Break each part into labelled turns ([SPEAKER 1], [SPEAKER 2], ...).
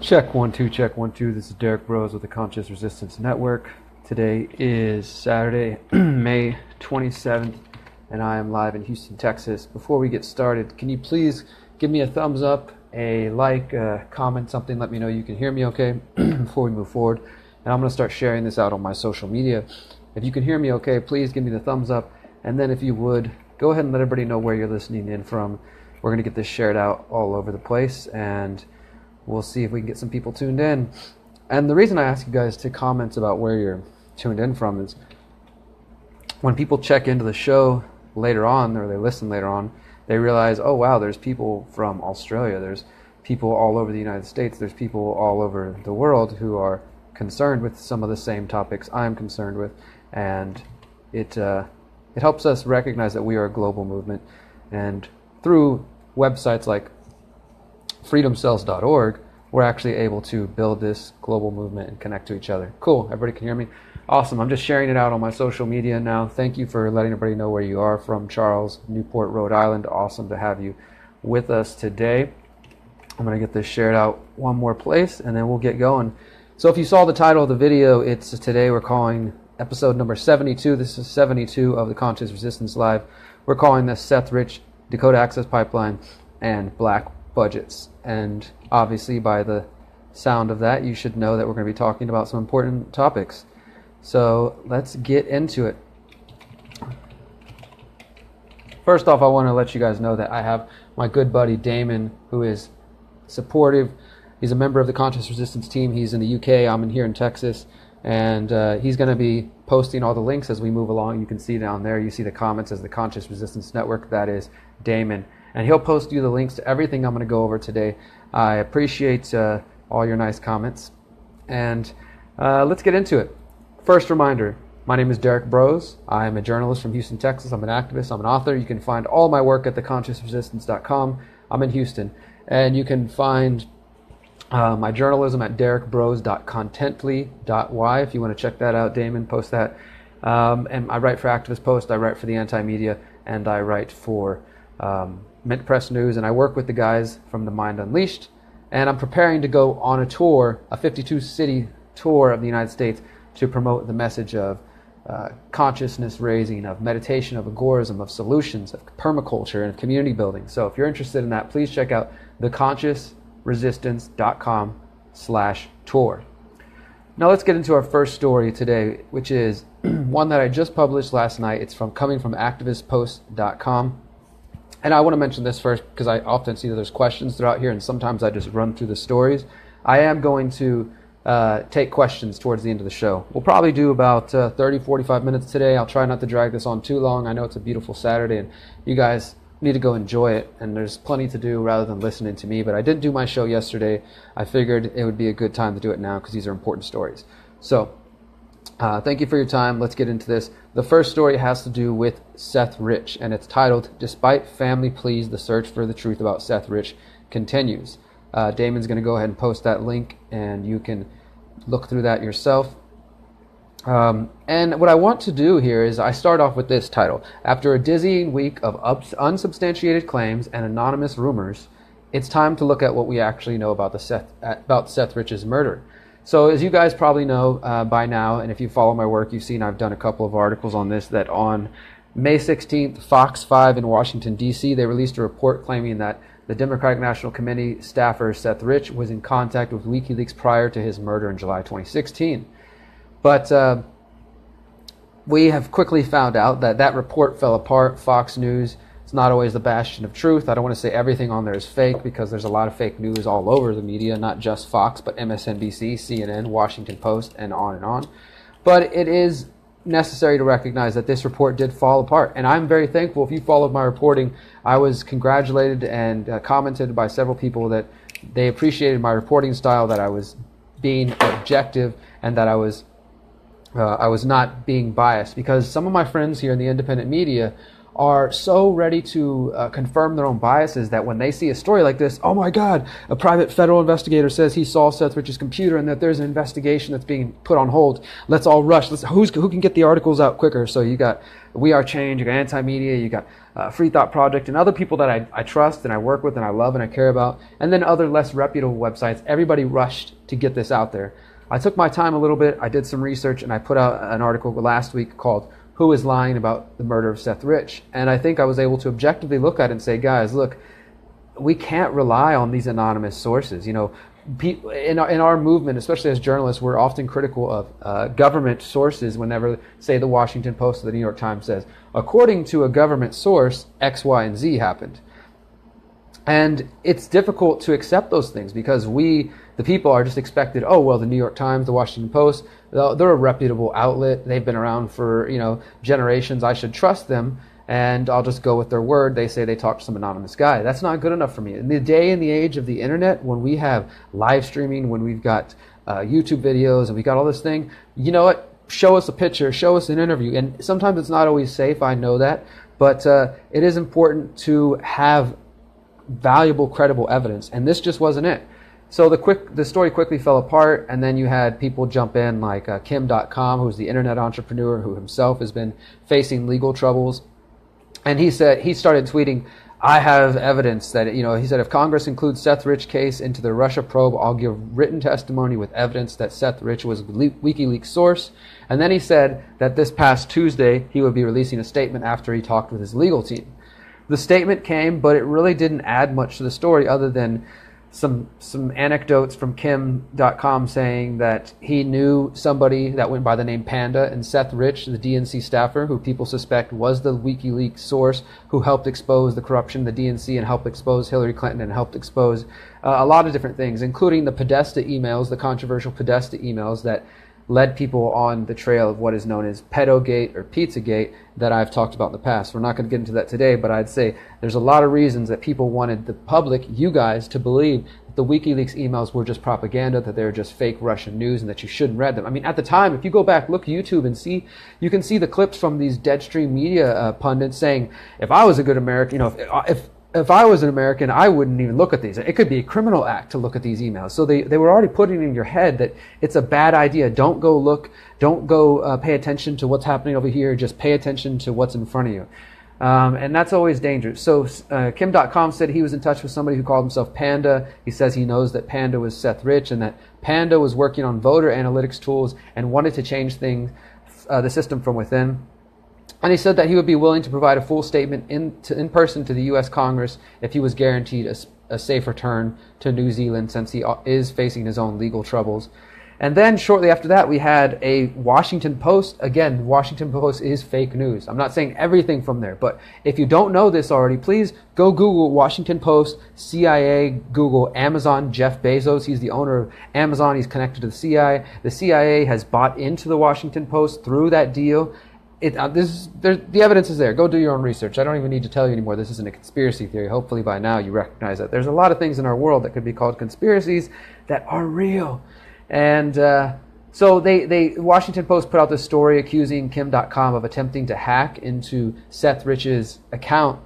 [SPEAKER 1] Check 1 2, check 1 2. This is Derrick Broze with the Conscious Resistance Network. Today is Saturday, May 27th, and I am live in Houston, Texas. Before we get started, can you please give me a thumbs up, a like, a comment, something, let me know you can hear me okay before we move forward. And I'm going to start sharing this out on my social media. If you can hear me okay, please give me the thumbs up. And then if you would, go ahead and let everybody know where you're listening in from. We're going to get this shared out all over the place, and we'll see if we can get some people tuned in. And the reason I ask you guys to comment about where you're tuned in from is when people check into the show later on, or they listen later on, they realize, oh wow, there's people from Australia, there's people all over the United States, there's people all over the world who are concerned with some of the same topics I'm concerned with, and it helps us recognize that we are a global movement. And through websites like freedomcells.org, we're actually able to build this global movement and connect to each other. Cool, everybody can hear me? Awesome, I'm just sharing it out on my social media now. Thank you for letting everybody know where you are from Charles, Newport, Rhode Island. Awesome to have you with us today. I'm going to get this shared out one more place, and then we'll get going. So if you saw the title of the video, it's today we're calling episode number 72. This is 72 of the Conscious Resistance Live. We're calling this Seth Rich, Dakota Access Pipeline, and Black Budgets. And obviously by the sound of that, you should know that we're going to be talking about some important topics. So let's get into it. First off, I want to let you guys know that I have my good buddy Damon, who is supportive. He's a member of the Conscious Resistance team. He's in the UK. I'm in here in Texas. And he's going to be posting all the links as we move along. You can see down there, you see the comments as the Conscious Resistance Network. That is Damon. And he'll post you the links to everything I'm going to go over today. I appreciate all your nice comments. And let's get into it. First reminder, my name is Derrick Broze. I'm a journalist from Houston, Texas. I'm an activist. I'm an author. You can find all my work at theconsciousresistance.com. I'm in Houston. And you can find my journalism at derrickbroze.contently.y. If you want to check that out, Damon, post that. And I write for Activist Post, I write for the Anti-Media, and I write for Mint Press News, and I work with the guys from The Mind Unleashed. And I'm preparing to go on a tour, a 52-city tour of the United States, to promote the message of consciousness raising, of meditation, of agorism, of solutions, of permaculture, and of community building. So if you're interested in that, please check out theconsciousresistance.com/tour. Now let's get into our first story today, which is one that I just published last night. It's coming from activistpost.com. And I want to mention this first because I often see that there's questions throughout here, and sometimes I just run through the stories. I am going to take questions towards the end of the show. We'll probably do about 30, 45 minutes today. I'll try not to drag this on too long. I know it's a beautiful Saturday, and you guys need to go enjoy it, and there's plenty to do rather than listening to me. But I didn't do my show yesterday. I figured it would be a good time to do it now because these are important stories. So thank you for your time. Let's get into this. The first story has to do with Seth Rich, and it's titled, "Despite Family Pleas, the Search for the Truth About Seth Rich Continues." Damon's going to go ahead and post that link, and you can look through that yourself. And what I want to do here is I start off with this title. After a dizzying week of unsubstantiated claims and anonymous rumors, it's time to look at what we actually know about Seth Rich's murder. So as you guys probably know by now, and if you follow my work, you've seen I've done a couple of articles on this, that on May 16th, Fox 5 in Washington, D.C., they released a report claiming that the Democratic National Committee staffer Seth Rich was in contact with WikiLeaks prior to his murder in July 2016. But we have quickly found out that that report fell apart. Fox News is not always the bastion of truth. I don't want to say everything on there is fake, because there's a lot of fake news all over the media, not just Fox, but MSNBC, CNN, Washington Post, and on and on. But it is necessary to recognize that this report did fall apart. And I'm very thankful. If you followed my reporting, I was congratulated and commented by several people that they appreciated my reporting style, that I was being objective, and that I was not being biased, because some of my friends here in the independent media are so ready to confirm their own biases that when they see a story like this, oh my God, a private federal investigator says he saw Seth Rich's computer and that there's an investigation that's being put on hold. Let's all rush. Who can get the articles out quicker? So you got We Are Change, you got Anti-Media, you got Free Thought Project, and other people that I trust and I work with and I love and I care about, and then other less reputable websites. Everybody rushed to get this out there. I took my time a little bit. I did some research and I put out an article last week called Who is Lying About the Murder of Seth Rich? And I think I was able to objectively look at it and say, guys, look, we can't rely on these anonymous sources. You know, in our movement, especially as journalists, we're often critical of government sources whenever, say, the Washington Post or the New York Times says, according to a government source, X, Y, and Z happened. And it's difficult to accept those things because we, the people, are just expected, oh, well, the New York Times, the Washington Post, they're a reputable outlet. They've been around for, generations. I should trust them, and I'll just go with their word. They say they talked to some anonymous guy. That's not good enough for me. In the day and the age of the internet, when we have live streaming, when we've got YouTube videos, and we got all this thing, you know what? Show us a picture, show us an interview. And sometimes it's not always safe, I know that, but it is important to have valuable, credible evidence, and this just wasn't it. So the story quickly fell apart, and then you had people jump in like Kim.com, who's the internet entrepreneur who himself has been facing legal troubles, and he started tweeting, I have evidence that, he said, if Congress includes Seth Rich case into the Russia probe, I'll give written testimony with evidence that Seth Rich was WikiLeaks source. And then he said that this past Tuesday he would be releasing a statement after he talked with his legal team. The statement came, but it really didn't add much to the story other than some anecdotes from Kim.com saying that he knew somebody that went by the name Panda, and Seth Rich, the DNC staffer, who people suspect was the WikiLeaks source who helped expose the corruption of the DNC and helped expose Hillary Clinton and helped expose a lot of different things, including the Podesta emails, the controversial Podesta emails that led people on the trail of what is known as Pedogate or Pizzagate that I've talked about in the past. We're not going to get into that today, but I'd say there's a lot of reasons that people wanted the public, you guys, to believe that the WikiLeaks emails were just propaganda, that they were just fake Russian news, and that you shouldn't read them. I mean, at the time, if you go back, look YouTube and see, you can see the clips from these Deadstream media pundits saying, if I was a good American, if I was an American, I wouldn't even look at these. It could be a criminal act to look at these emails. So they were already putting in your head that it's a bad idea. Don't go look. Don't go pay attention to what's happening over here. Just pay attention to what's in front of you. And that's always dangerous. So Kim.com said he was in touch with somebody who called himself Panda. He says he knows that Panda was Seth Rich and that Panda was working on voter analytics tools and wanted to change things, the system from within. And he said that he would be willing to provide a full statement in person to the U.S. Congress if he was guaranteed a safe return to New Zealand, since he is facing his own legal troubles. And then shortly after that, we had a Washington Post. Again, Washington Post is fake news. I'm not saying everything from there, but if you don't know this already, please go Google Washington Post, CIA, Google Amazon, Jeff Bezos. He's the owner of Amazon. He's connected to the CIA. The CIA has bought into the Washington Post through that deal. The evidence is there. Go do your own research. I don't even need to tell you anymore. This isn't a conspiracy theory. Hopefully by now you recognize that there's a lot of things in our world that could be called conspiracies that are real. And so the Washington Post put out this story accusing Kim.com of attempting to hack into Seth Rich's account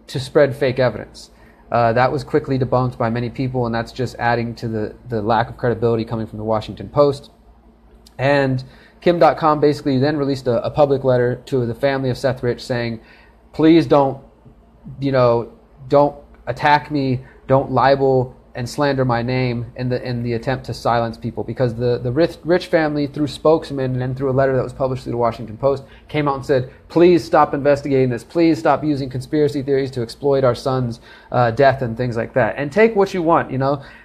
[SPEAKER 1] to spread fake evidence. That was quickly debunked by many people, and that's just adding to the lack of credibility coming from the Washington Post. And Kim.com basically then released a public letter to the family of Seth Rich saying, please don't attack me, don't libel and slander my name in the attempt to silence people, because the Rich family, through spokesman and then through a letter that was published through the Washington Post, came out and said, please stop investigating this, please stop using conspiracy theories to exploit our son's death and things like that. And take what you want,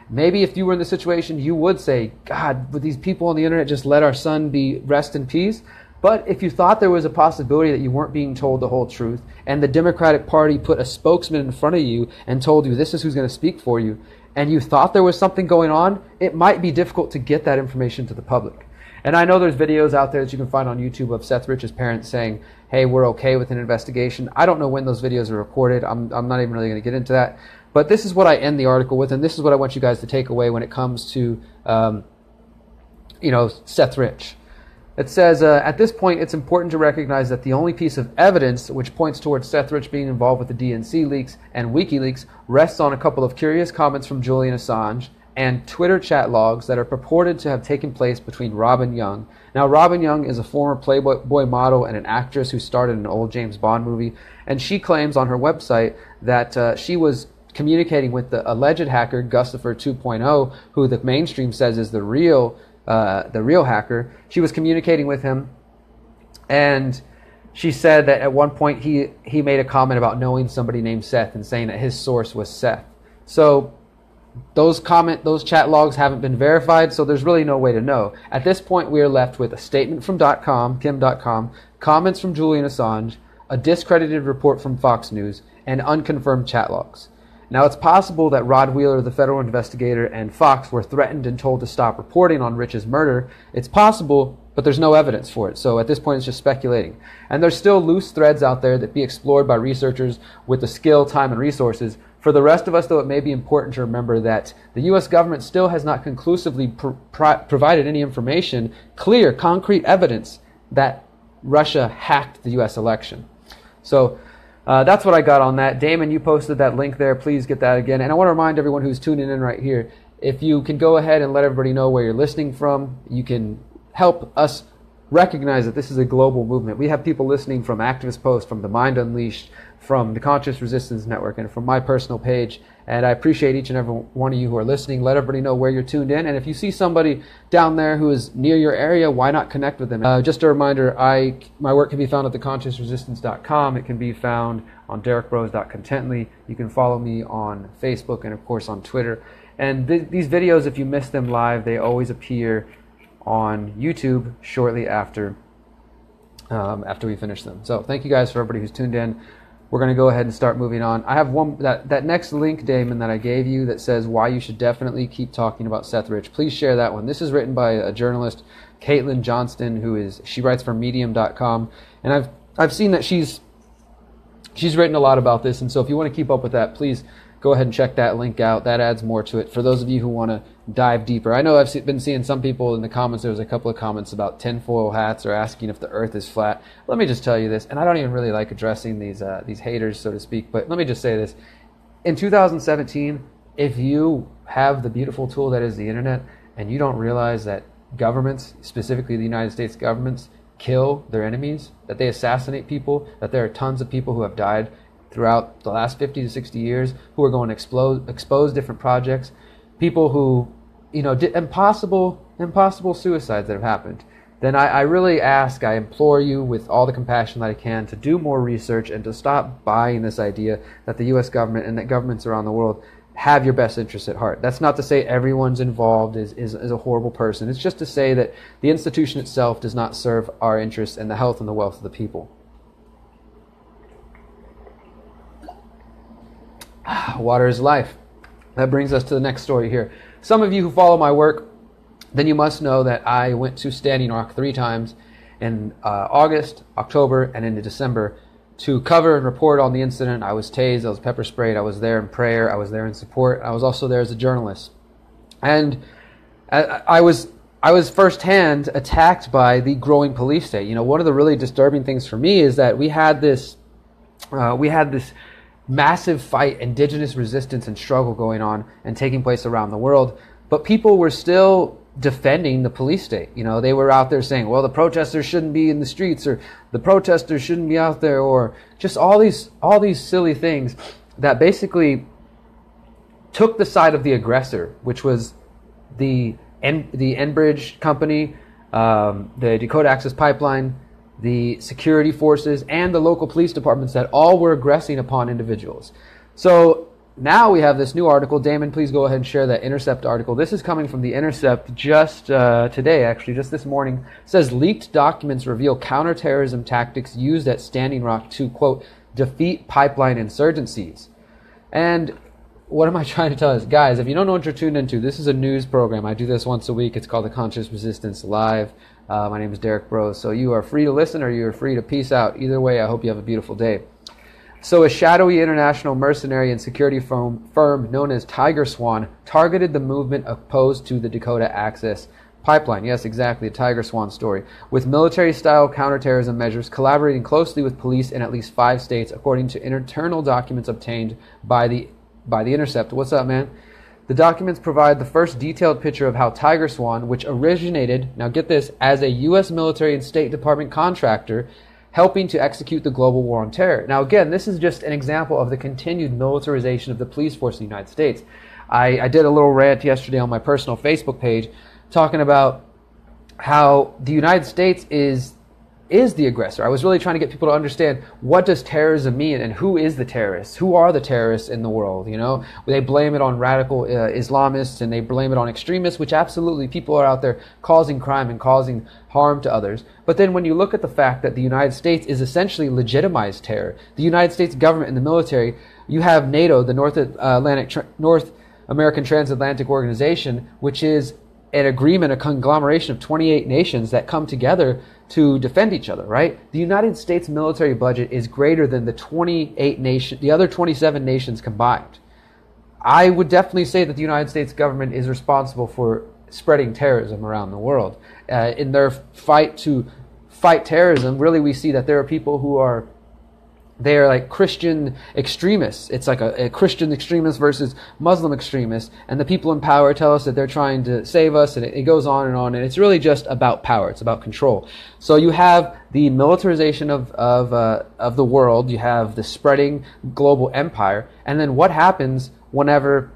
[SPEAKER 1] Maybe if you were in the situation, you would say, God, would these people on the internet just let our son rest in peace? But if you thought there was a possibility that you weren't being told the whole truth, and the Democratic Party put a spokesman in front of you and told you this is who's going to speak for you, and you thought there was something going on, it might be difficult to get that information to the public. And I know there's videos out there that you can find on YouTube of Seth Rich's parents saying, hey, we're okay with an investigation. I don't know when those videos are recorded. I'm not even really going to get into that. But this is what I end the article with, and this is what I want you guys to take away when it comes to, Seth Rich. It says, at this point, it's important to recognize that the only piece of evidence which points towards Seth Rich being involved with the DNC leaks and WikiLeaks rests on a couple of curious comments from Julian Assange and Twitter chat logs that are purported to have taken place between Robin Young. Now, Robin Young is a former Playboy model and an actress who starred in an old James Bond movie, and she claims on her website that she was communicating with the alleged hacker Gustafer 2.0, who the mainstream says is the real hacker. She was communicating with him, and she said that at one point he made a comment about knowing somebody named Seth and saying that his source was Seth. So those chat logs haven't been verified, so there's really no way to know. At this point, we are left with a statement from Kim.com, comments from Julian Assange, a discredited report from Fox News, and unconfirmed chat logs. Now, it's possible that Rod Wheeler, the federal investigator, and Fox were threatened and told to stop reporting on Rich's murder. It's possible, but there's no evidence for it. So at this point, it's just speculating. And there's still loose threads out there that be explored by researchers with the skill, time, and resources. For the rest of us, though, it may be important to remember that the U.S. government still has not conclusively provided any information, clear, concrete evidence that Russia hacked the U.S. election. So that's what I got on that. Damon, you posted that link there. Please get that again. And I want to remind everyone who's tuning in right here, if you can go ahead and let everybody know where you're listening from, you can help us recognize that this is a global movement. We have people listening from Activist Post, from The Mind Unleashed, from the Conscious Resistance Network, and from my personal page. And I appreciate each and every one of you who are listening. Let everybody know where you're tuned in. And if you see somebody down there who is near your area, why not connect with them? Just a reminder, my work can be found at theconsciousresistance.com. It can be found on derrickbroze.contently. You can follow me on Facebook and, of course, on Twitter. And these videos, if you miss them live, they always appear on YouTube shortly after we finish them. So thank you guys for everybody who's tuned in. We're going to go ahead and start moving on. I have that next link, Damon, that I gave you that says why you should definitely keep talking about Seth Rich. Please share that one. This is written by a journalist, Caitlin Johnston, she writes for Medium.com, and I've seen that she's written a lot about this, and so if you want to keep up with that, please go ahead and check that link out. That adds more to it for those of you who want to dive deeper. I know I've been seeing some people in the comments. There was a couple of comments about tinfoil hats or asking if the earth is flat. Let me just tell you this, and I don't even really like addressing these haters, so to speak, but let me just say this. In 2017, if you have the beautiful tool that is the internet and you don't realize that governments, specifically the United States governments, kill their enemies, that they assassinate people, that there are tons of people who have died throughout the last 50 to 60 years who are going to expose different projects, people who, did impossible suicides that have happened, then I really I implore you with all the compassion that I can to do more research and to stop buying this idea that the U.S. government and that governments around the world have your best interests at heart. That's not to say everyone's involved is a horrible person. It's just to say that the institution itself does not serve our interests and the health and the wealth of the people. Water is life. That brings us to the next story here. Some of you who follow my work, then you must know that I went to Standing Rock 3 times in August, October, and into December to cover and report on the incident. I was tased, I was pepper sprayed, I was there in prayer, I was there in support, I was also there as a journalist. And I was firsthand attacked by the growing police state. One of the really disturbing things for me is that we had this massive fight, indigenous resistance and struggle going on and taking place around the world, but people were still defending the police state. They were out there saying, well, the protesters shouldn't be in the streets, or the protesters shouldn't be out there, or just all these silly things that basically took the side of the aggressor, which was the Enbridge company, the Dakota Access Pipeline, the security forces, and the local police departments that all were aggressing upon individuals. So now we have this new article. Damon, please go ahead and share that Intercept article. This is coming from the Intercept just today, actually, just this morning. It says, leaked documents reveal counterterrorism tactics used at Standing Rock to, quote, defeat pipeline insurgencies. And what am I trying to tell us? Guys, if you don't know what you're tuned into, this is a news program. I do this once a week. It's called The Conscious Resistance Live. My name is Derrick Broze. So you are free to listen or you are free to peace out. Either way, I hope you have a beautiful day. So a shadowy international mercenary and security firm known as Tiger Swan targeted the movement opposed to the Dakota Access pipeline. Yes, exactly, a tiger swan story. With military-style counterterrorism measures, collaborating closely with police in at least 5 states, according to internal documents obtained by the Intercept. What's up, man? The documents provide the first detailed picture of how Tiger Swan, which originated, now get this, as a U.S. military and State Department contractor, helping to execute the global war on terror. Now, again, this is just an example of the continued militarization of the police force in the United States. I did a little rant yesterday on my personal Facebook page talking about how the United States is the aggressor. I was really trying to get people to understand, what does terrorism mean and who is the terrorist? Who are the terrorists in the world? You know, they blame it on radical Islamists, and they blame it on extremists, which absolutely people are out there causing crime and causing harm to others. But then when you look at the fact that the United States is essentially legitimized terror, the United States government and the military, you have NATO, the North American Transatlantic Organization, which is an agreement, a conglomeration of 28 nations that come together to defend each other, right? The United States military budget is greater than the other 27 nations combined. I would definitely say that the United States government is responsible for spreading terrorism around the world. In their fight to fight terrorism, really we see that there are people who are like Christian extremists. It's like a Christian extremist versus Muslim extremist, and the people in power tell us that they're trying to save us, and it goes on, and it's really just about power. It's about control. So you have the militarization of the world, you have the spreading global empire, and then what happens whenever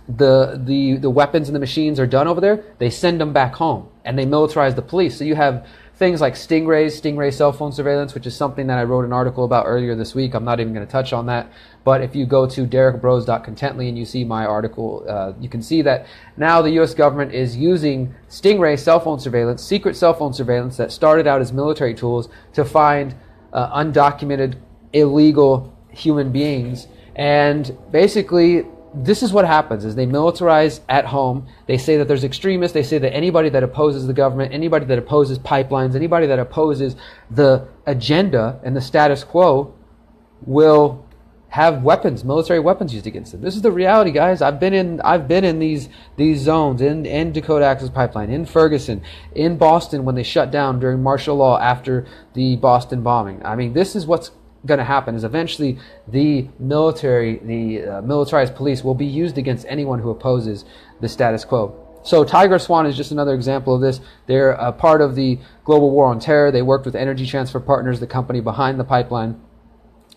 [SPEAKER 1] the weapons and the machines are done over there? They send them back home, and they militarize the police. So you have things like Stingray cell phone surveillance, which is something that I wrote an article about earlier this week. I'm not even going to touch on that. But if you go to derrickbroze.contently and you see my article, you can see that now the U.S. government is using Stingray cell phone surveillance, secret cell phone surveillance that started out as military tools to find undocumented, illegal human beings. And basically, this is what happens, is they militarize at home. They say that there's extremists. They say that anybody that opposes the government, anybody that opposes pipelines, anybody that opposes the agenda and the status quo will have weapons, military weapons used against them. This is the reality, guys. I've been in these zones, in Dakota Access Pipeline, in Ferguson, in Boston when they shut down during martial law after the Boston bombing. I mean, this is what's going to happen, is eventually the military, the militarized police will be used against anyone who opposes the status quo. So Tiger Swan is just another example of this. They're a part of the global war on terror. They worked with Energy Transfer Partners, the company behind the pipeline,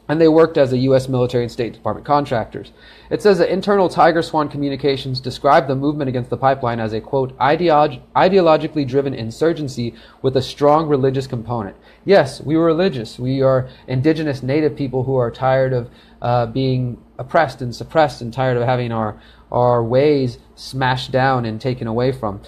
[SPEAKER 1] and they worked as a U.S. military and State Department contractors. It says that internal Tiger Swan communications described the movement against the pipeline as a, quote, ideologically driven insurgency with a strong religious component. Yes, we were religious. We are indigenous native people who are tired of being oppressed and suppressed, and tired of having our ways smashed down and taken away from.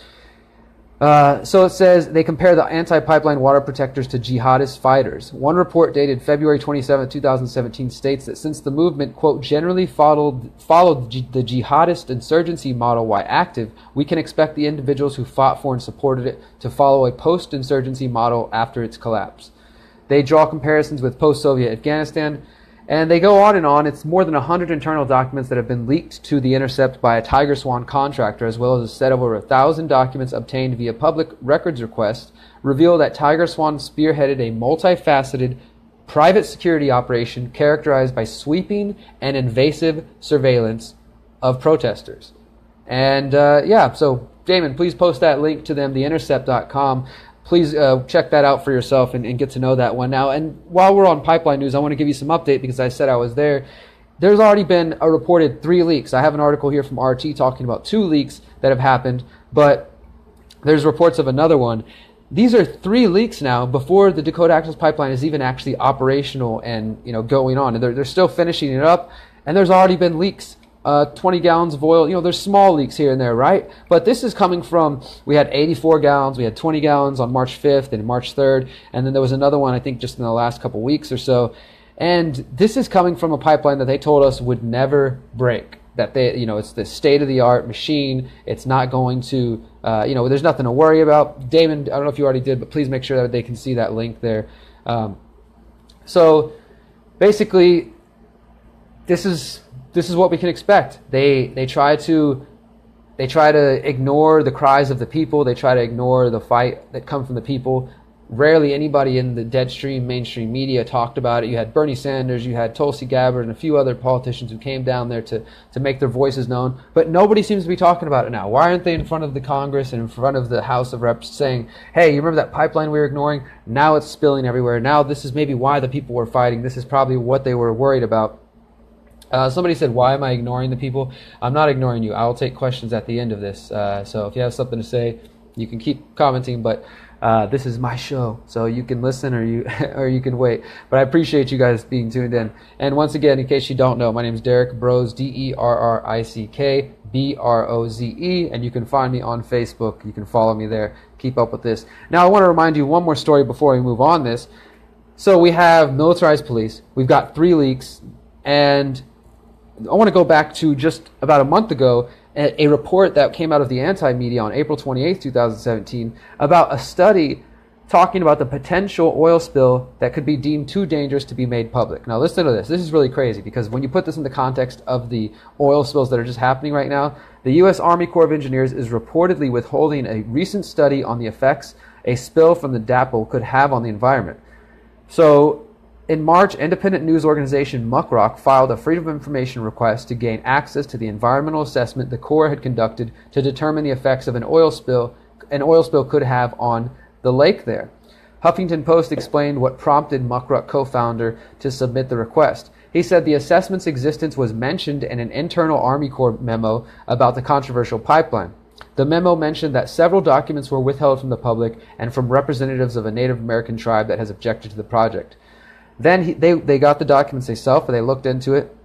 [SPEAKER 1] So it says they compare the anti-pipeline water protectors to jihadist fighters. One report dated February 27, 2017 states that since the movement, quote, generally followed the jihadist insurgency model while active, we can expect the individuals who fought for and supported it to follow a post-insurgency model after its collapse. They draw comparisons with post-Soviet Afghanistan, and they go on and on. It's more than 100 internal documents that have been leaked to the Intercept by a Tiger Swan contractor, as well as a set of over 1,000 documents obtained via public records requests, reveal that Tiger Swan spearheaded a multifaceted private security operation characterized by sweeping and invasive surveillance of protesters. And so Damon, please post that link to them, theintercept.com. Please check that out for yourself and get to know that one. Now, and while we're on pipeline news, I want to give you some update because I said I was there. There's already been a reported 3 leaks. I have an article here from RT talking about 2 leaks that have happened, but there's reports of another one. These are 3 leaks now before the Dakota Access Pipeline is even actually operational and going on. And they're still finishing it up, and there's already been leaks. 20 gallons of oil, there's small leaks here and there, right? But this is coming from, we had 84 gallons, we had 20 gallons on March 5th and March 3rd, and then there was another one, I think, just in the last couple weeks or so. And this is coming from a pipeline that they told us would never break. That it's the state-of-the-art machine. It's not going to, there's nothing to worry about. Damon, I don't know if you already did, but please make sure that they can see that link there. So basically, this is what we can expect. They They try to ignore the cries of the people. They try to ignore the fight that come from the people. Rarely anybody in the deadstream, mainstream media talked about it. You had Bernie Sanders, you had Tulsi Gabbard, and a few other politicians who came down there to make their voices known. But nobody seems to be talking about it now. Why aren't they in front of the Congress and in front of the House of Reps saying, hey, you remember that pipeline we were ignoring? Now it's spilling everywhere. Now this is maybe why the people were fighting. This is probably what they were worried about. Somebody said, why am I ignoring the people? I'm not ignoring you. I will take questions at the end of this. So if you have something to say, you can keep commenting, but this is my show, so you can listen or you can wait. But I appreciate you guys being tuned in. And once again, in case you don't know, my name is Derrick Broze, Derrick Broze, and you can find me on Facebook. You can follow me there. Keep up with this. Now, I want to remind you one more story before we move on this. So we have militarized police. We've got 3 leaks, and I want to go back to just about a month ago, a report that came out of the anti-media on April 28, 2017, about a study talking about the potential oil spill that could be deemed too dangerous to be made public. Now listen to this. This is really crazy, because when you put this in the context of the oil spills that are just happening right now, the U.S. Army Corps of Engineers is reportedly withholding a recent study on the effects a spill from the DAPL could have on the environment. So, in March, independent news organization Muckrock filed a Freedom of Information request to gain access to the environmental assessment the Corps had conducted to determine the effects of an oil spill could have on the lake there. Huffington Post explained what prompted Muckrock co-founder to submit the request. He said the assessment's existence was mentioned in an internal Army Corps memo about the controversial pipeline. The memo mentioned that several documents were withheld from the public and from representatives of a Native American tribe that has objected to the project. Then they got the documents themselves, and they looked into it,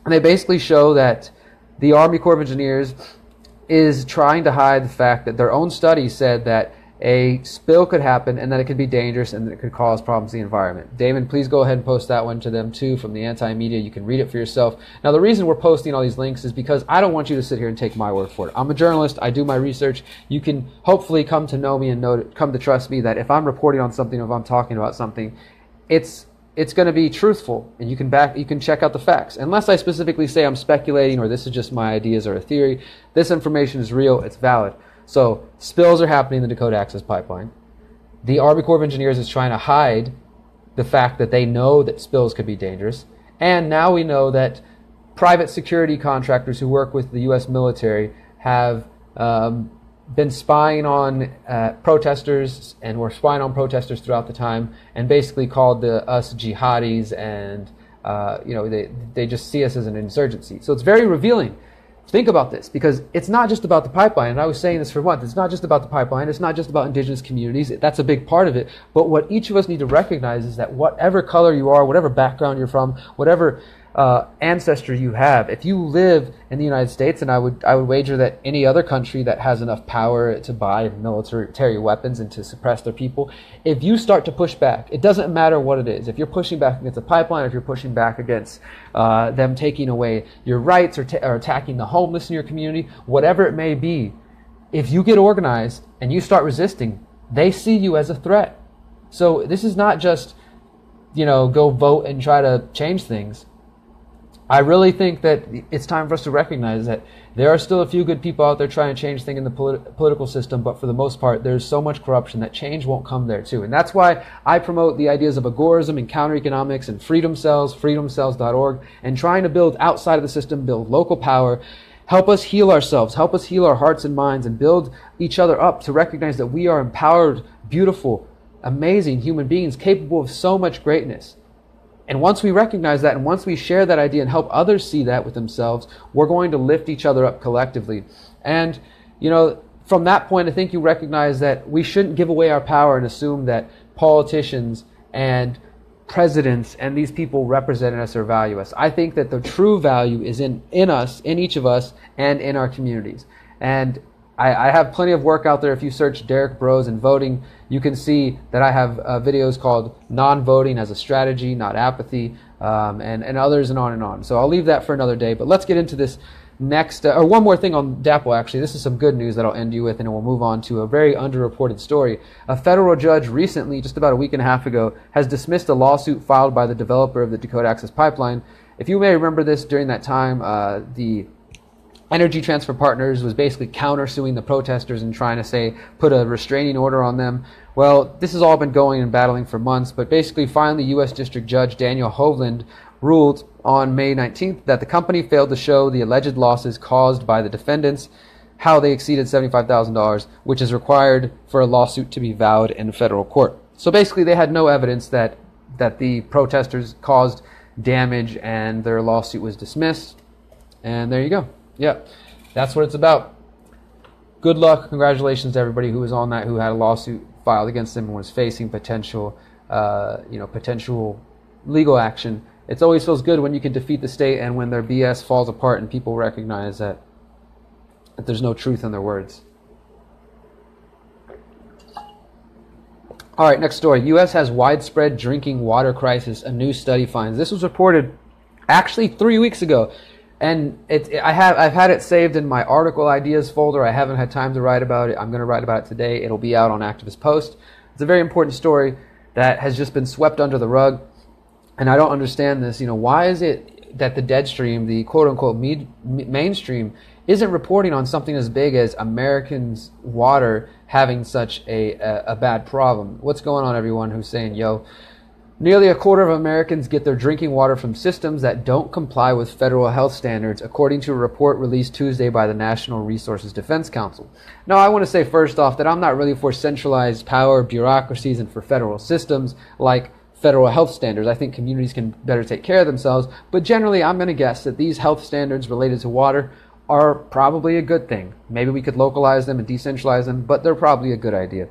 [SPEAKER 1] and they basically show that the Army Corps of Engineers is trying to hide the fact that their own study said that a spill could happen and that it could be dangerous and that it could cause problems to the environment. Damon, please go ahead and post that one to them too from the anti-media. You can read it for yourself. Now, the reason we're posting all these links is because I don't want you to sit here and take my word for it. I'm a journalist. I do my research. You can hopefully come to know me and come to trust me that if I'm reporting on something, if I'm talking about something, it's going to be truthful, and you can check out the facts. Unless I specifically say I'm speculating or this is just my ideas or a theory, this information is real, it's valid. So spills are happening in the Dakota Access Pipeline. The Army Corps of Engineers is trying to hide the fact that they know that spills could be dangerous. And now we know that private security contractors who work with the U.S. military have been spying on protesters, and were spying on protesters throughout the time, and basically called us jihadis, and they just see us as an insurgency. So it's very revealing. Think about this, because it's not just about the pipeline, and I was saying this for months. It's not just about the pipeline. It's not just about indigenous communities. That's a big part of it. But what each of us need to recognize is that whatever color you are, whatever background you're from, whatever ancestry you have, if you live in the United States, and I would wager that any other country that has enough power to buy military weapons and to suppress their people, if you start to push back, it doesn't matter what it is. If you're pushing back against a pipeline, if you're pushing back against them taking away your rights or attacking the homeless in your community, whatever it may be, if you get organized and you start resisting, they see you as a threat. So this is not just, go vote and try to change things. I really think that it's time for us to recognize that there are still a few good people out there trying to change things in the political system, but for the most part, there's so much corruption that change won't come there too. And that's why I promote the ideas of agorism and counter-economics and freedom cells, freedomcells.org, and trying to build outside of the system, build local power, help us heal ourselves, help us heal our hearts and minds, and build each other up to recognize that we are empowered, beautiful, amazing human beings capable of so much greatness. And once we recognize that, and once we share that idea and help others see that with themselves, we're going to lift each other up collectively. And, from that point, I think you recognize that we shouldn't give away our power and assume that politicians and presidents and these people representing us or value us. I think that the true value is in us, in each of us, and in our communities. And I have plenty of work out there. If you search Derrick Broze and voting, you can see that I have videos called Non-Voting as a Strategy, Not Apathy, and others, and on and on. So I'll leave that for another day. But let's get into this next, or one more thing on DAPL, actually. This is some good news that I'll end you with, and we'll move on to a very underreported story. A federal judge recently, just about a week and a half ago, has dismissed a lawsuit filed by the developer of the Dakota Access Pipeline. If you may remember this, during that time, the Energy Transfer Partners was basically countersuing the protesters and trying to say, put a restraining order on them. Well, this has all been going and battling for months, but basically finally U.S. District Judge Daniel Hovland ruled on May 19th that the company failed to show the alleged losses caused by the defendants, how they exceeded $75,000, which is required for a lawsuit to be valid in federal court. So basically they had no evidence that the protesters caused damage, and their lawsuit was dismissed. And there you go. Yeah, that's what it's about. Good luck. Congratulations to everybody who was on that, who had a lawsuit filed against them and was facing potential legal action. It always feels good when you can defeat the state and when their BS falls apart and people recognize that there's no truth in their words. All right, next story. U.S. has widespread drinking water crisis, a new study finds. This was reported actually 3 weeks ago. And I've had it saved in my article ideas folder. I haven't had time to write about it. I'm going to write about it today. It'll be out on Activist Post. It's a very important story that has just been swept under the rug. And I don't understand this. Why is it that the deadstream, the quote-unquote mainstream, isn't reporting on something as big as Americans' water having such a bad problem? What's going on, everyone who's saying, yo, nearly a quarter of Americans get their drinking water from systems that don't comply with federal health standards, according to a report released Tuesday by the National Resources Defense Council. Now, I want to say first off that I'm not really for centralized power, bureaucracies, and for federal systems like federal health standards. I think communities can better take care of themselves, but generally I'm going to guess that these health standards related to water are probably a good thing. Maybe we could localize them and decentralize them, but they're probably a good idea.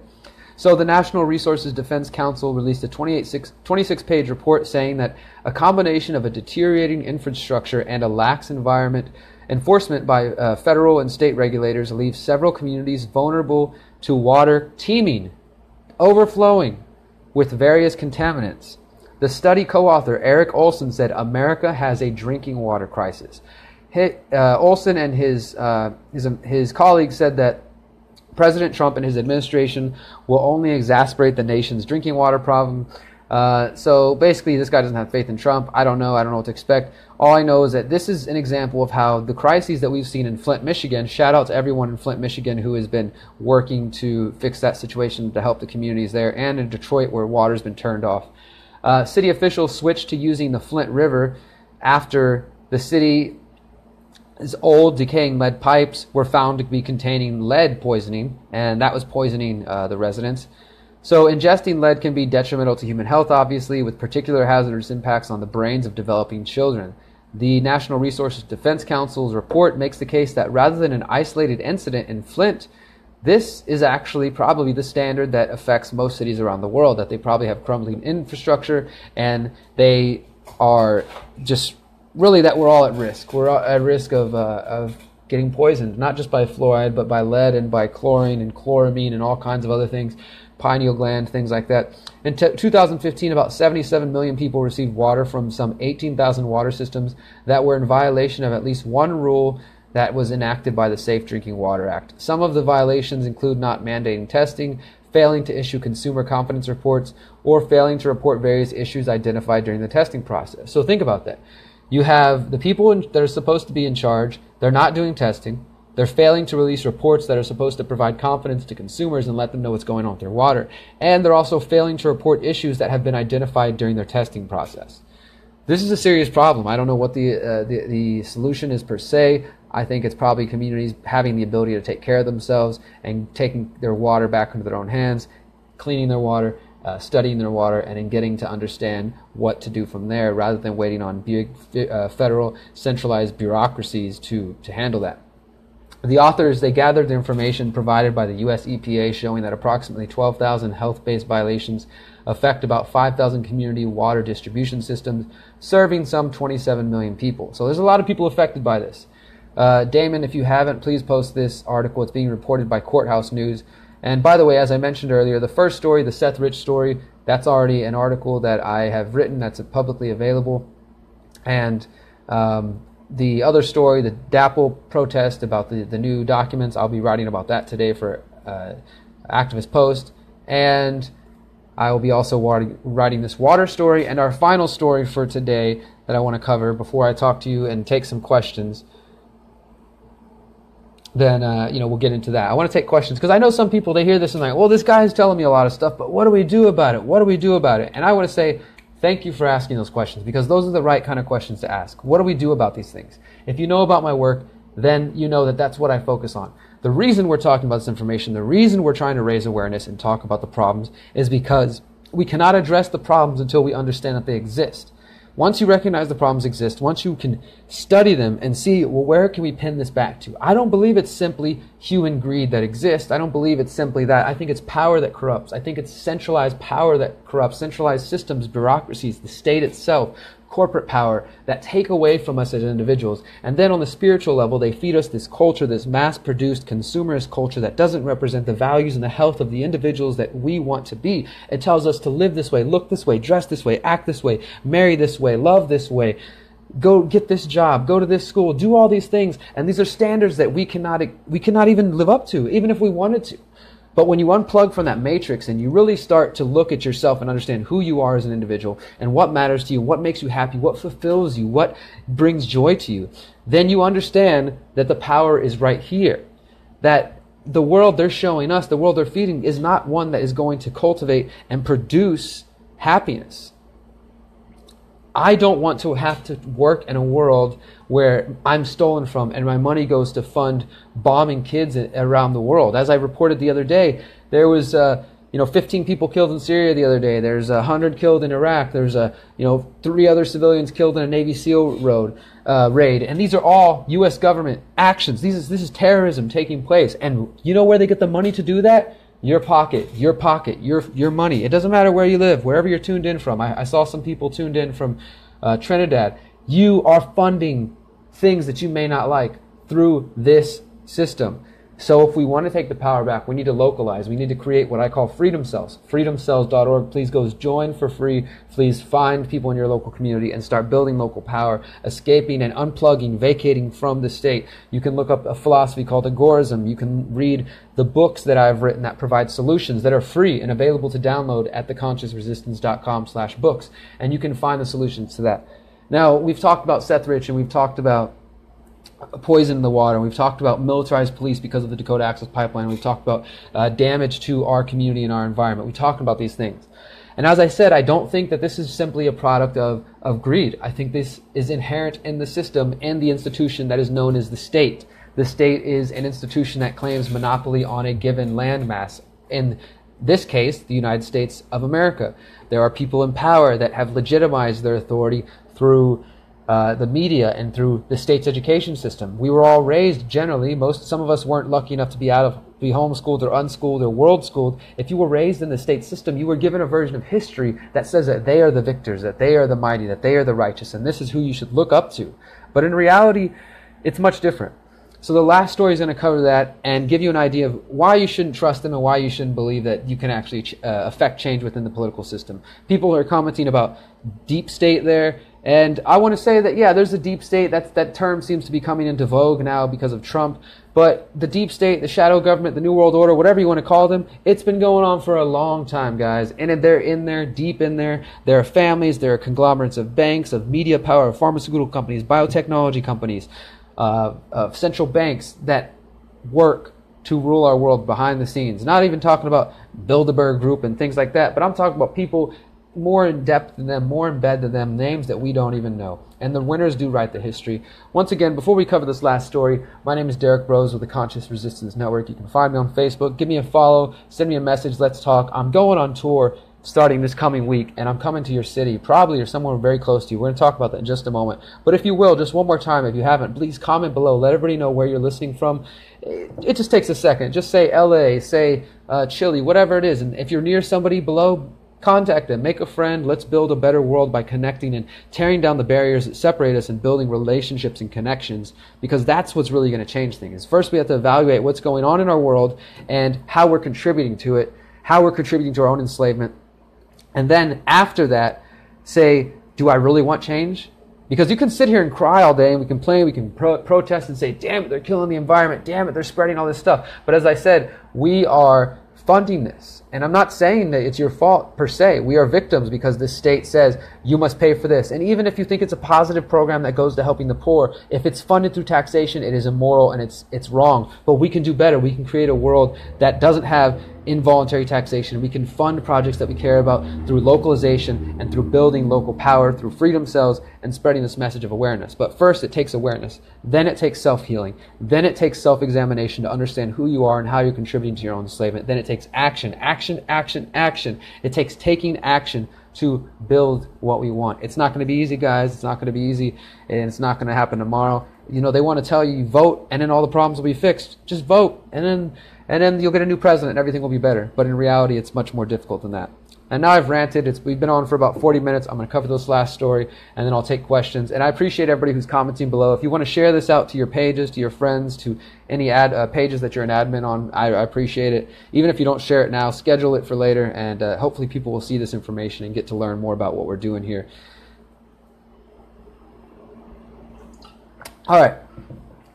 [SPEAKER 1] So the National Resources Defense Council released a 26-page report saying that a combination of a deteriorating infrastructure and a lax enforcement by federal and state regulators leaves several communities vulnerable to water teeming, overflowing with various contaminants. The study co-author Eric Olson said America has a drinking water crisis. Olson and his colleagues said that President Trump and his administration will only exacerbate the nation's drinking water problem. So basically, this guy doesn't have faith in Trump. I don't know what to expect. All I know is that this is an example of how the crises that we've seen in Flint, Michigan, shout out to everyone in Flint, Michigan who has been working to fix that situation to help the communities there, and in Detroit where water's been turned off. City officials switched to using the Flint River after the city's old decaying lead pipes were found to be containing lead poisoning, and that was poisoning the residents. So ingesting lead can be detrimental to human health, obviously, with particular hazardous impacts on the brains of developing children. The National Resources Defense Council's report makes the case that rather than an isolated incident in Flint, this is actually probably the standard that affects most cities around the world, that they probably have crumbling infrastructure, and they are just really that we're all at risk. We're all at risk of getting poisoned, not just by fluoride, but by lead and by chlorine and chloramine and all kinds of other things, pineal gland, things like that. In 2015, about 77 million people received water from some 18,000 water systems that were in violation of at least one rule that was enacted by the Safe Drinking Water Act. Some of the violations include not mandating testing, failing to issue consumer confidence reports, or failing to report various issues identified during the testing process. So think about that. You have the people that are supposed to be in charge. They're not doing testing. They're failing to release reports that are supposed to provide confidence to consumers and let them know what's going on with their water. And they're also failing to report issues that have been identified during their testing process. This is a serious problem. I don't know what the solution is per se. I think it's probably communities having the ability to take care of themselves and taking their water back into their own hands, cleaning their water, studying their water, and in getting to understand what to do from there rather than waiting on big federal centralized bureaucracies to handle that. The authors, they gathered the information provided by the U.S. EPA showing that approximately 12,000 health-based violations affect about 5,000 community water distribution systems, serving some 27 million people. So there's a lot of people affected by this. Damon, if you haven't, please post this article. It's being reported by Courthouse News. And by the way, as I mentioned earlier, the first story, the Seth Rich story, that's already an article that I have written that's publicly available. And the other story, the DAPL protest about the new documents, I'll be writing about that today for Activist Post. And I will be also writing this water story. And our final story for today that I want to cover before I talk to you and take some questions then we'll get into that. I want to take questions because I know some people, they hear this and like, well, this guy's telling me a lot of stuff, but what do we do about it? What do we do about it? And I want to say thank you for asking those questions, because those are the right kind of questions to ask. What do we do about these things? If you know about my work, then you know that that's what I focus on. The reason we're talking about this information, the reason we're trying to raise awareness and talk about the problems, is because we cannot address the problems until we understand that they exist. Once you recognize the problems exist, once you can study them and see, well, where can we pin this back to? I don't believe it's simply human greed that exists. I don't believe it's simply that. I think it's power that corrupts. I think it's centralized power that corrupts, centralized systems, bureaucracies, the state itself, corporate power that take away from us as individuals. And then on the spiritual level, they feed us this culture, this mass-produced consumerist culture that doesn't represent the values and the health of the individuals that we want to be. It tells us to live this way, look this way, dress this way, act this way, marry this way, love this way, go get this job, go to this school, do all these things. And these are standards that we cannot even live up to, even if we wanted to. But when you unplug from that matrix and you really start to look at yourself and understand who you are as an individual and what matters to you, what makes you happy, what fulfills you, what brings joy to you, then you understand that the power is right here. That the world they're showing us, the world they're feeding, is not one that is going to cultivate and produce happiness. I don't want to have to work in a world where I'm stolen from and my money goes to fund bombing kids around the world. As I reported the other day, there was 15 people killed in Syria the other day. There's 100 killed in Iraq. There's 3 other civilians killed in a Navy SEAL raid. And these are all U.S. government actions. This is terrorism taking place. And you know where they get the money to do that? Your pocket, your money. It doesn't matter where you live, wherever you're tuned in from. I saw some people tuned in from Trinidad. You are funding things that you may not like through this system. So if we want to take the power back, we need to localize. We need to create what I call freedom cells. Freedomcells.org. Please go join for free. Please find people in your local community and start building local power, escaping and unplugging, vacating from the state. You can look up a philosophy called agorism. You can read the books that I've written that provide solutions that are free and available to download at theconsciousresistance.com/books. And you can find the solutions to that. Now, we've talked about Seth Rich and we've talked about poison in the water. We've talked about militarized police because of the Dakota Access Pipeline. We've talked about damage to our community and our environment. We talked about these things. And as I said, I don't think that this is simply a product of greed. I think this is inherent in the system and the institution that is known as the state. The state is an institution that claims monopoly on a given landmass. In this case, the United States of America. There are people in power that have legitimized their authority through the media and through the state's education system. We were all raised generally. Some of us weren't lucky enough to be homeschooled or unschooled or world schooled. If you were raised in the state system, you were given a version of history that says that they are the victors, that they are the mighty, that they are the righteous, and this is who you should look up to. But in reality, it's much different. So the last story is going to cover that and give you an idea of why you shouldn't trust them and why you shouldn't believe that you can actually affect change within the political system. People are commenting about deep state there. And I want to say that, yeah, there's a deep state. That term seems to be coming into vogue now because of Trump. But the deep state, the shadow government, the New World Order, whatever you want to call them, it's been going on for a long time, guys. And they're in there, deep in there. There are families, there are conglomerates of banks, of media power, of pharmaceutical companies, biotechnology companies, of central banks that work to rule our world behind the scenes. Not even talking about Bilderberg Group and things like that, but I'm talking about people more in depth than them, more in bed than them, names that we don't even know. And the winners do write the history. Once again, before we cover this last story, my name is Derrick Broze with the Conscious Resistance Network. You can find me on Facebook. Give me a follow. Send me a message. Let's talk. I'm going on tour starting this coming week, and I'm coming to your city, probably, or somewhere very close to you. We're going to talk about that in just a moment. But if you will, just one more time, if you haven't, please comment below. Let everybody know where you're listening from. It just takes a second. Just say LA, say Chile, whatever it is. And if you're near somebody below, contact them, make a friend. Let's build a better world by connecting and tearing down the barriers that separate us and building relationships and connections, because that's what's really going to change things. First, we have to evaluate what's going on in our world and how we're contributing to it, how we're contributing to our own enslavement. And then after that, say, do I really want change? Because you can sit here and cry all day and we complain, we can protest and say, damn it, they're killing the environment, damn it, they're spreading all this stuff. But as I said, we are funding this. And I'm not saying that it's your fault per se. We are victims because the state says you must pay for this. And even if you think it's a positive program that goes to helping the poor, if it's funded through taxation, it is immoral and it's wrong. But we can do better. We can create a world that doesn't have involuntary taxation. We can fund projects that we care about through localization and through building local power, through freedom cells and spreading this message of awareness. But first it takes awareness. Then it takes self-healing. Then it takes self-examination to understand who you are and how you're contributing to your own enslavement. Then it takes action, action, action, action. It takes taking action to build what we want. It's not going to be easy, guys. It's not going to be easy, and it's not going to happen tomorrow. You know, they want to tell you vote and then all the problems will be fixed. Just vote and then you'll get a new president and everything will be better. But in reality, it's much more difficult than that. And now I've ranted. We've been on for about 40 minutes. I'm going to cover this last story, and then I'll take questions. And I appreciate everybody who's commenting below. If you want to share this out to your pages, to your friends, to any pages that you're an admin on, I appreciate it. Even if you don't share it now, schedule it for later, and hopefully people will see this information and get to learn more about what we're doing here. All right.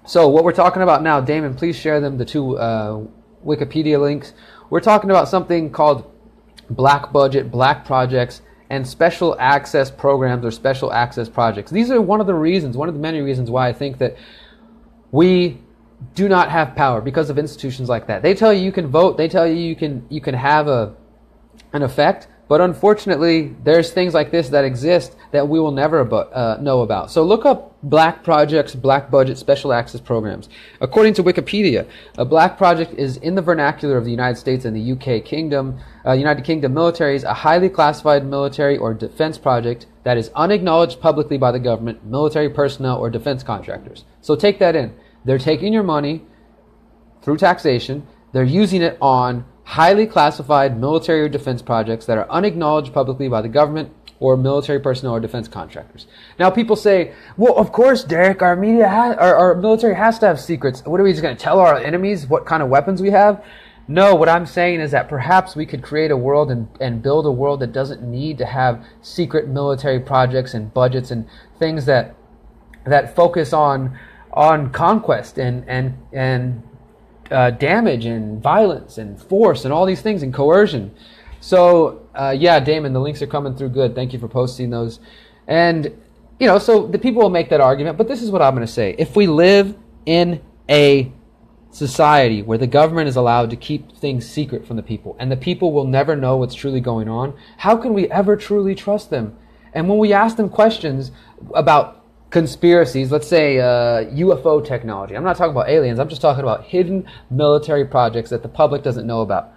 [SPEAKER 1] So what we're talking about now, Damon, please share them, the two Wikipedia links. We're talking about something called black budget, black projects, and special access programs or special access projects. These are one of the many reasons why I think that we do not have power because of institutions like that. They tell you you can vote, they tell you you can have an effect, but unfortunately there's things like this that exist that we will never know about. So look up black projects, black budget, special access programs. According to Wikipedia, a black project is in the vernacular of the United States and the United Kingdom militaries, a highly classified military or defense project that is unacknowledged publicly by the government, military personnel, or defense contractors. So take that in. They're taking your money through taxation. They're using it on highly classified military or defense projects that are unacknowledged publicly by the government or military personnel or defense contractors. Now people say, well, of course, Derrick, our military has to have secrets. What are we just going to tell our enemies what kind of weapons we have? No, what I'm saying is that perhaps we could create a world and build a world that doesn't need to have secret military projects and budgets and things that focus on conquest and damage and violence and force and all these things and coercion. So yeah, Damon, the links are coming through good. Thank you for posting those. And so the people will make that argument, but this is what I'm going to say. If we live in a society where the government is allowed to keep things secret from the people and the people will never know what's truly going on, how can we ever truly trust them? And when we ask them questions about conspiracies, let's say UFO technology. I'm not talking about aliens. I'm just talking about hidden military projects that the public doesn't know about.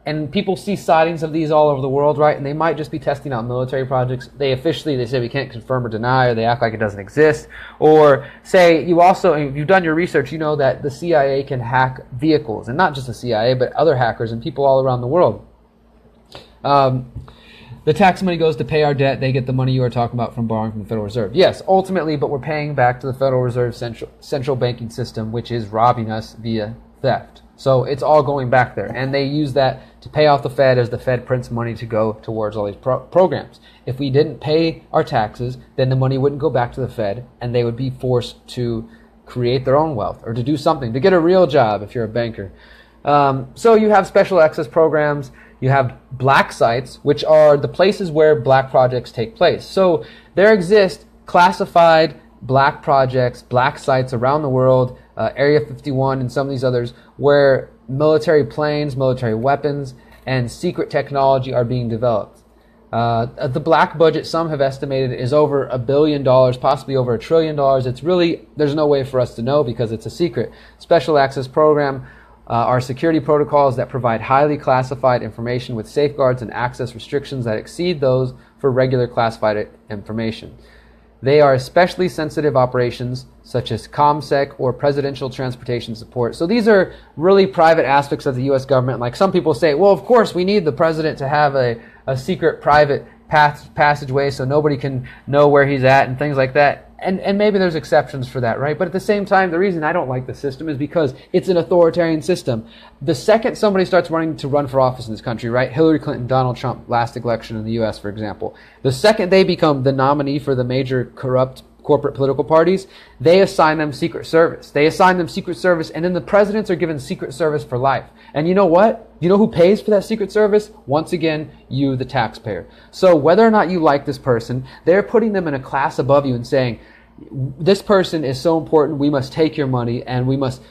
[SPEAKER 1] And people see sightings of these all over the world, right? And they might just be testing out military projects. They say we can't confirm or deny, or they act like it doesn't exist. Or say if you've done your research, you know that the CIA can hack vehicles. And not just the CIA, but other hackers and people all around the world. The tax money goes to pay our debt. They get the money you are talking about from borrowing from the Federal Reserve. Yes, ultimately, but we're paying back to the Federal Reserve central banking system, which is robbing us via theft. So it's all going back there. And they use that to pay off the Fed as the Fed prints money to go towards all these programs. If we didn't pay our taxes, then the money wouldn't go back to the Fed, and they would be forced to create their own wealth or to do something, to get a real job if you're a banker. So you have special access programs. You have black sites, which are the places where black projects take place. So there exist classified black projects, black sites around the world, Area 51 and some of these others, where military planes, military weapons, and secret technology are being developed. The black budget, some have estimated, is over $1 billion, possibly over $1 trillion. It's really, there's no way for us to know because it's a secret. Special access program are security protocols that provide highly classified information with safeguards and access restrictions that exceed those for regular classified information. They are especially sensitive operations such as ComSec or presidential transportation support. So these are really private aspects of the U.S. government. Like some people say, well, of course we need the president to have a secret private passageway so nobody can know where he's at and things like that. And maybe there's exceptions for that, right? But at the same time, the reason I don't like the system is because it's an authoritarian system. The second somebody starts running for office in this country, right? Hillary Clinton, Donald Trump, last election in the U.S., for example. The second they become the nominee for the major corrupt corporate political parties, they assign them Secret Service. They assign them Secret Service, and then the presidents are given Secret Service for life. And you know what? You know who pays for that Secret Service? Once again, you, the taxpayer. So whether or not you like this person, they're putting them in a class above you and saying, this person is so important, we must take your money and we must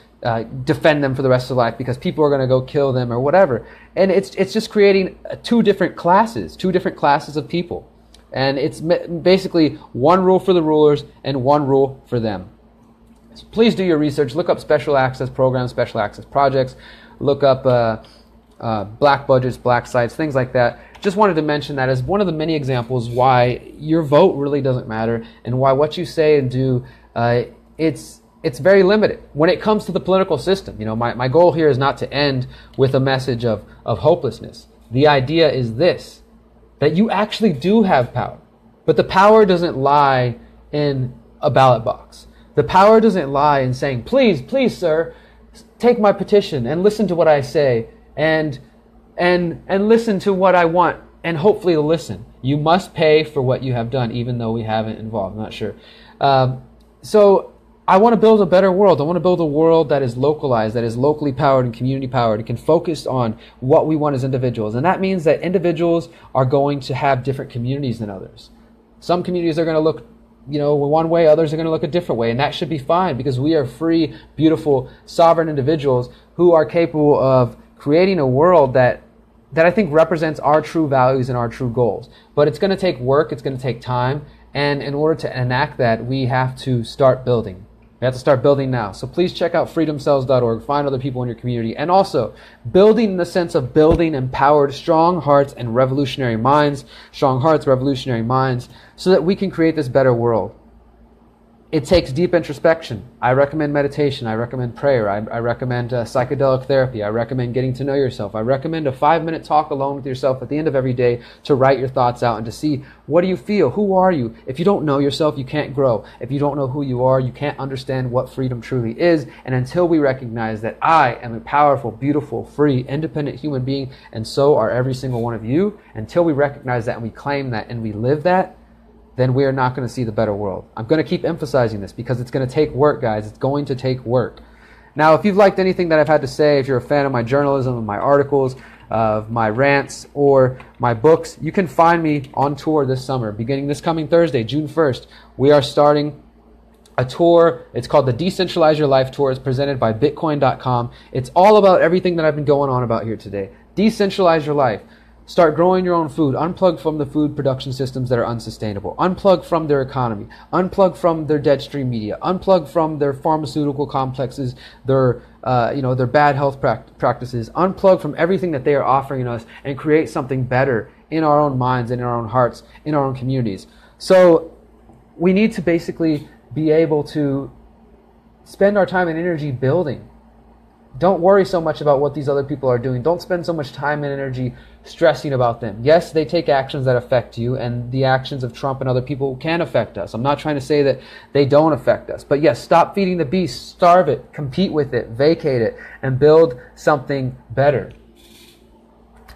[SPEAKER 1] defend them for the rest of life because people are going to go kill them or whatever. And it's just creating two different classes of people. And it's basically one rule for the rulers and one rule for them. So please do your research. Look up special access programs, special access projects. Look up black budgets, black sites, things like that. Just wanted to mention that as one of the many examples why your vote really doesn't matter and why what you say and do, it's very limited when it comes to the political system. You know, my goal here is not to end with a message of hopelessness. The idea is this, that you actually do have power, but the power doesn't lie in a ballot box. The power doesn't lie in saying, please, sir, take my petition and listen to what I say and listen to what I want and hopefully listen. You must pay for what you have done, even though we haven't involved. I'm not sure. So I want to build a better world. I want to build a world that is localized, that is locally powered and community powered. It can focus on what we want as individuals. And that means that individuals are going to have different communities than others. Some communities are going to look, one way, others are going to look a different way. And that should be fine because we are free, beautiful, sovereign individuals who are capable of creating a world that I think represents our true values and our true goals. But it's going to take work, it's going to take time, and in order to enact that, we have to start building. We have to start building now. So please check out freedomcells.org, find other people in your community, and also building in the sense of building empowered, strong hearts and revolutionary minds, so that we can create this better world. It takes deep introspection. I recommend meditation. I recommend prayer. I recommend psychedelic therapy. I recommend getting to know yourself. I recommend a 5-minute talk alone with yourself at the end of every day to write your thoughts out and to see, what do you feel? Who are you? If you don't know yourself, you can't grow. If you don't know who you are, you can't understand what freedom truly is. And until we recognize that I am a powerful, beautiful, free, independent human being, and so are every single one of you, until we recognize that and we claim that and we live that, then we are not going to see the better world. I'm going to keep emphasizing this because it's going to take work, guys. It's going to take work. Now, if you've liked anything that I've had to say, if you're a fan of my journalism, of my articles, of my rants, or my books, you can find me on tour this summer. Beginning this coming Thursday, June 1st, we are starting a tour. It's called the Decentralize Your Life Tour. It's presented by Bitcoin.com. It's all about everything that I've been going on about here today. Decentralize your life. Start growing your own food. Unplug from the food production systems that are unsustainable. Unplug from their economy. Unplug from their deadstream media. Unplug from their pharmaceutical complexes, their bad health practices. Unplug from everything that they are offering us and create something better in our own minds and in our own hearts, in our own communities. So we need to basically be able to spend our time and energy building. Don't worry so much about what these other people are doing. Don't spend so much time and energy stressing about them. Yes, they take actions that affect you, and the actions of Trump and other people can affect us. I'm not trying to say that they don't affect us. But yes, stop feeding the beast, starve it, compete with it, vacate it, and build something better.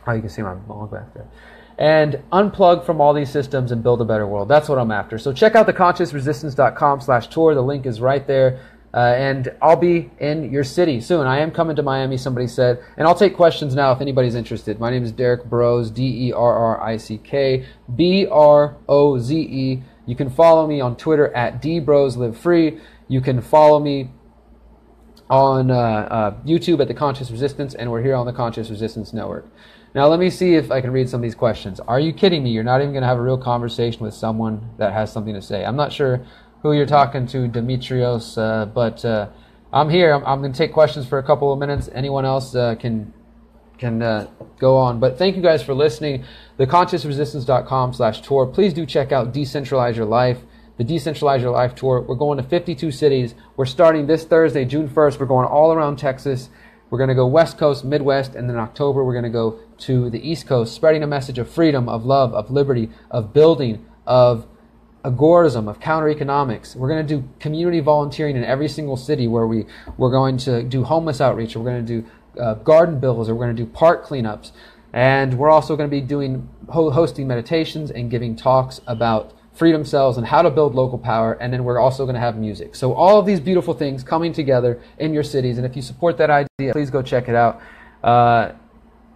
[SPEAKER 1] Oh, you can see my log back there. And unplug from all these systems and build a better world. That's what I'm after. So check out theconsciousresistance.com/tour. The link is right there. And I'll be in your city soon. I am coming to Miami, somebody said. And I'll take questions now if anybody's interested. My name is Derrick Broze, DERRICK, BROZE. You can follow me on Twitter at DBrozeLiveFree. You can follow me on YouTube at The Conscious Resistance, and we're here on the Conscious Resistance Network. Now let me see if I can read some of these questions. Are you kidding me? You're not even going to have a real conversation with someone that has something to say. I'm not sure who you're talking to, Demetrios, but I'm here. I'm going to take questions for a couple of minutes. Anyone else can go on. But thank you guys for listening. theconsciousresistance.com/tour. Please do check out Decentralize Your Life, the Decentralize Your Life Tour. We're going to 52 cities. We're starting this Thursday, June 1st. We're going all around Texas. We're going to go West Coast, Midwest, and then in October we're going to go to the East Coast, spreading a message of freedom, of love, of liberty, of building, of agorism, of counter-economics. We're going to do community volunteering in every single city where we're going to do homeless outreach. We're going to do garden bills, or we're going to do park cleanups. And we're also going to be doing hosting meditations and giving talks about freedom cells, and how to build local power. And then we're also going to have music. So all of these beautiful things coming together in your cities. And if you support that idea, please go check it out.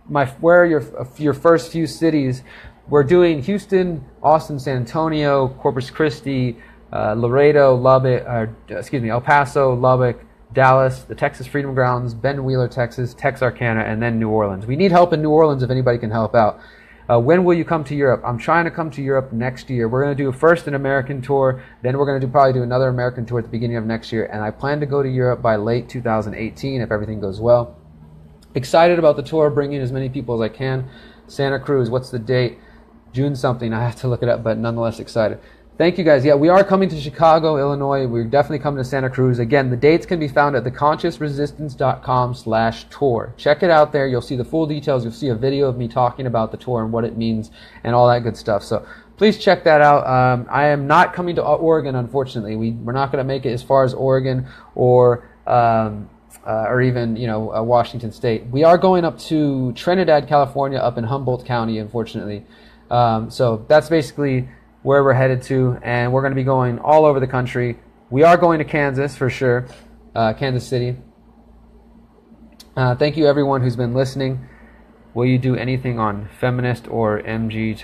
[SPEAKER 1] Where are your first few cities? We're doing Houston, Austin, San Antonio, Corpus Christi, Laredo, El Paso, Lubbock, Dallas, the Texas Freedom Grounds, Ben Wheeler, Texas, Texarkana, and then New Orleans. We need help in New Orleans if anybody can help out. When will you come to Europe? I'm trying to come to Europe next year. We're going to do first an American tour, then we're going to probably do another American tour at the beginning of next year, and I plan to go to Europe by late 2018 if everything goes well. Excited about the tour, bringing as many people as I can. Santa Cruz, what's the date? June something, I have to look it up, but nonetheless excited. Thank you guys. Yeah, we are coming to Chicago, Illinois. We're definitely coming to Santa Cruz. Again, the dates can be found at theconsciousresistance.com/tour. Check it out there. You'll see the full details. You'll see a video of me talking about the tour and what it means and all that good stuff. So please check that out. I am not coming to Oregon, unfortunately. We're not going to make it as far as Oregon or even Washington State. We are going up to Trinidad, California, up in Humboldt County, unfortunately. So that's basically where we're headed to, and we're going to be going all over the country. We are going to Kansas for sure, Kansas City. Thank you everyone who's been listening. Will you do anything on feminist or MG?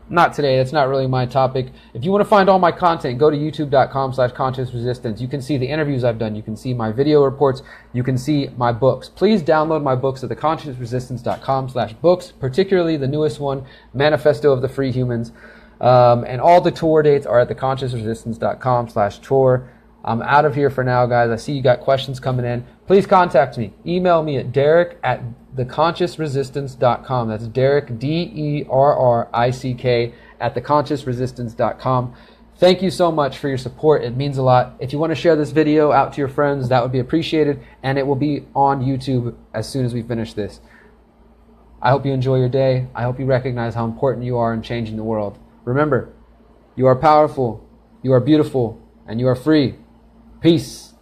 [SPEAKER 1] Not today. That's not really my topic. If you want to find all my content, go to youtube.com/consciousresistance. You can see the interviews I've done. You can see my video reports. You can see my books. Please download my books at theconsciousresistance.com/books, particularly the newest one, Manifesto of the Free Humans. And all the tour dates are at theconsciousresistance.com/tour. I'm out of here for now, guys. I see you got questions coming in. Please contact me. Email me at derrick@theconsciousresistance.com. That's Derrick, DERRICK, at theconsciousresistance.com. Thank you so much for your support. It means a lot. If you want to share this video out to your friends, that would be appreciated. And it will be on YouTube as soon as we finish this. I hope you enjoy your day. I hope you recognize how important you are in changing the world. Remember, you are powerful, you are beautiful, and you are free. Peace.